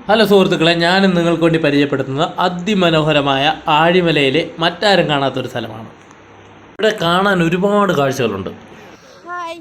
Hello സുഹൃത്തുക്കളെ, ഞാനും നിങ്ങൾക്ക് വേണ്ടി പരിചയപ്പെടുത്തുന്നത് അതിമനോഹരമായ ആഴിമലയിലെ മറ്റാരും കാണാത്തൊരു സ്ഥലമാണ്. ഇവിടെ കാണാൻ ഒരുപാട് കാഴ്ചകളുണ്ട്. ഹായ്.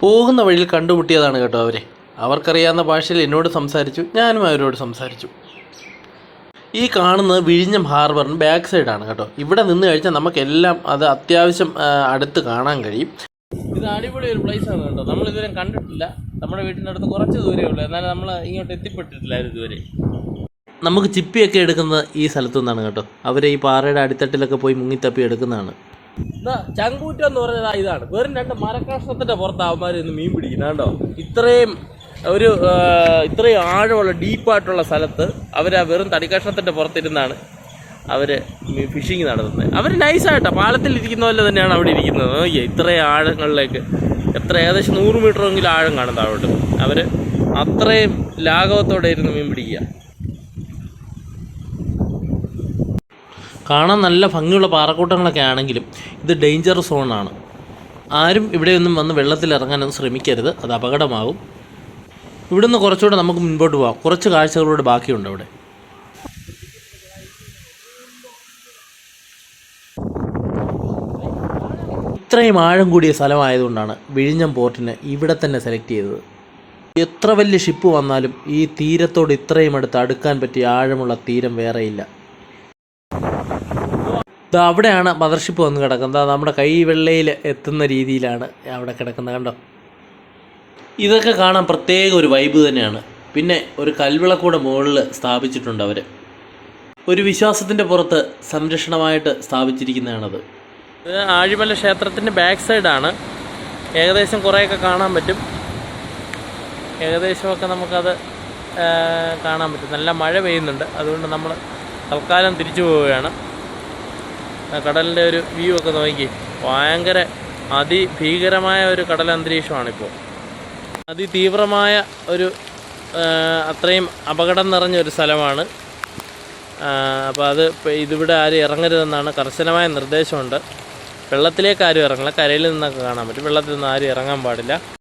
പോകുന്ന വഴിയിൽ കണ്ടുമുട്ടിയതാണ് കേട്ടോ അവരെ. അവർക്കറിയാവുന്ന ഭാഷയിൽ എന്നോട് സംസാരിച്ചു, ഞാനും അവരോട് സംസാരിച്ചു. ഈ കാണുന്നത് വിഴിഞ്ഞം ഹാർബറിന് ബാക്ക് സൈഡാണ് കേട്ടോ. ഇവിടെ നിന്ന് കഴിച്ചാൽ നമുക്കെല്ലാം അത് അത്യാവശ്യം അടുത്ത് കാണാൻ കഴിയും. ഇത് അടിപൊളി ഒരു പ്ലേസാണ് കേട്ടോ. നമ്മളിതുവരെ കണ്ടിട്ടില്ല. നമ്മുടെ വീട്ടിൻ്റെ അടുത്ത് കുറച്ച് ദൂരമേ ഉള്ളൂ, എന്നാലും നമ്മൾ ഇങ്ങോട്ട് എത്തിപ്പെട്ടിട്ടില്ലായിരുന്നു ഇതുവരെ. നമുക്ക് ചിപ്പിയൊക്കെ എടുക്കുന്നത് ഈ സ്ഥലത്തു നിന്നാണ് കേട്ടോ. അവരെ ഈ പാറയുടെ അടിത്തട്ടിലൊക്കെ പോയി മുങ്ങിത്തപ്പി എടുക്കുന്നതാണ്. ചങ്കൂറ്റം എന്ന് പറഞ്ഞത് ഇതാണ്. വെറും 2 മരക്കഷ്ണത്തിൻ്റെ പുറത്ത് അവന്മാർ ഇന്ന് മീൻ പിടിക്കുന്നത് കേട്ടോ. ഇത്രയും ആഴമുള്ള ഡീപ്പായിട്ടുള്ള സ്ഥലത്ത് അവർ ആ വെറും തടിക്കഷ്ണത്തിൻ്റെ പുറത്തിരുന്നാണ് അവർ ഫിഷിങ് നടത്തുന്നത്. അവർ നൈസായിട്ടാണ് പാലത്തിലിരിക്കുന്ന പോലെ തന്നെയാണ് അവിടെ ഇരിക്കുന്നത്. നോക്കിയേ, ഇത്രയും ആഴങ്ങളിലേക്ക് ഏകദേശം 100 മീറ്ററെങ്കിലും ആഴം കാണും താഴോട്ട്. അവർ അത്രയും ലാഘവത്തോടെ ഇരുന്ന് മീൻ പിടിക്കുക. കാണാൻ നല്ല ഭംഗിയുള്ള പാറക്കൂട്ടങ്ങളൊക്കെ ആണെങ്കിലും ഇത് ഡേഞ്ചർ സോണാണ്. ആരും ഇവിടെയൊന്നും വന്ന് വെള്ളത്തിൽ ഇറങ്ങാനൊന്നും ശ്രമിക്കരുത്, അത് അപകടമാകും. ഇവിടുന്ന് കുറച്ചുകൂടെ നമുക്ക് മുൻപോട്ട് പോകാം. കുറച്ച് കാഴ്ചകളൂടെ ബാക്കിയുണ്ട് അവിടെ. ഇത്രയും ആഴം കൂടിയ സ്ഥലമായതുകൊണ്ടാണ് വിഴിഞ്ഞം പോർട്ടിനെ ഇവിടെ തന്നെ സെലക്ട് ചെയ്തത്. എത്ര വലിയ ഷിപ്പ് വന്നാലും ഈ തീരത്തോട് ഇത്രയും അടുക്കാൻ പറ്റിയ ആഴമുള്ള തീരം വേറെയില്ല. അവിടെയാണ് മദർഷിപ്പ് വന്ന് കിടക്കുന്നത്. നമ്മുടെ കൈവെള്ളയിൽ എത്തുന്ന രീതിയിലാണ് അവിടെ കിടക്കുന്നത് കണ്ടോ. ഇതൊക്കെ കാണാൻ പ്രത്യേക ഒരു വൈബ് തന്നെയാണ്. പിന്നെ ഒരു കൽവിളക്കൂടെ മുകളിൽ സ്ഥാപിച്ചിട്ടുണ്ട് അവർ. ഒരു വിശ്വാസത്തിൻ്റെ പുറത്ത് സംരക്ഷണമായിട്ട് സ്ഥാപിച്ചിരിക്കുന്നതാണത്. ഇത് ആഴിമല ക്ഷേത്രത്തിൻ്റെ ബാക്ക് സൈഡാണ്. ഏകദേശം കുറേയൊക്കെ കാണാൻ പറ്റും. ഏകദേശമൊക്കെ നമുക്കത് കാണാൻ പറ്റും. നല്ല മഴ പെയ്യുന്നുണ്ട്, അതുകൊണ്ട് നമ്മൾ തൽക്കാലം തിരിച്ചു പോവുകയാണ്. കടലിൻ്റെ ഒരു വ്യൂ ഒക്കെ നോക്കി, ഭയങ്കര അതിഭീകരമായ ഒരു കടലന്തരീക്ഷമാണിപ്പോൾ. അതിതീവ്രമായ ഒരു അത്രയും അപകടം നിറഞ്ഞൊരു സ്ഥലമാണ്. അപ്പോൾ ഇതിവിടെ ആരും ഇറങ്ങരുതെന്നാണ് കർശനമായ നിർദ്ദേശമുണ്ട്. വെള്ളത്തിലേക്ക് ആരും ഇറങ്ങില്ല, കരയിൽ നിന്നൊക്കെ കാണാൻ പറ്റും. വെള്ളത്തിൽ നിന്ന് ആരും ഇറങ്ങാൻ പാടില്ല.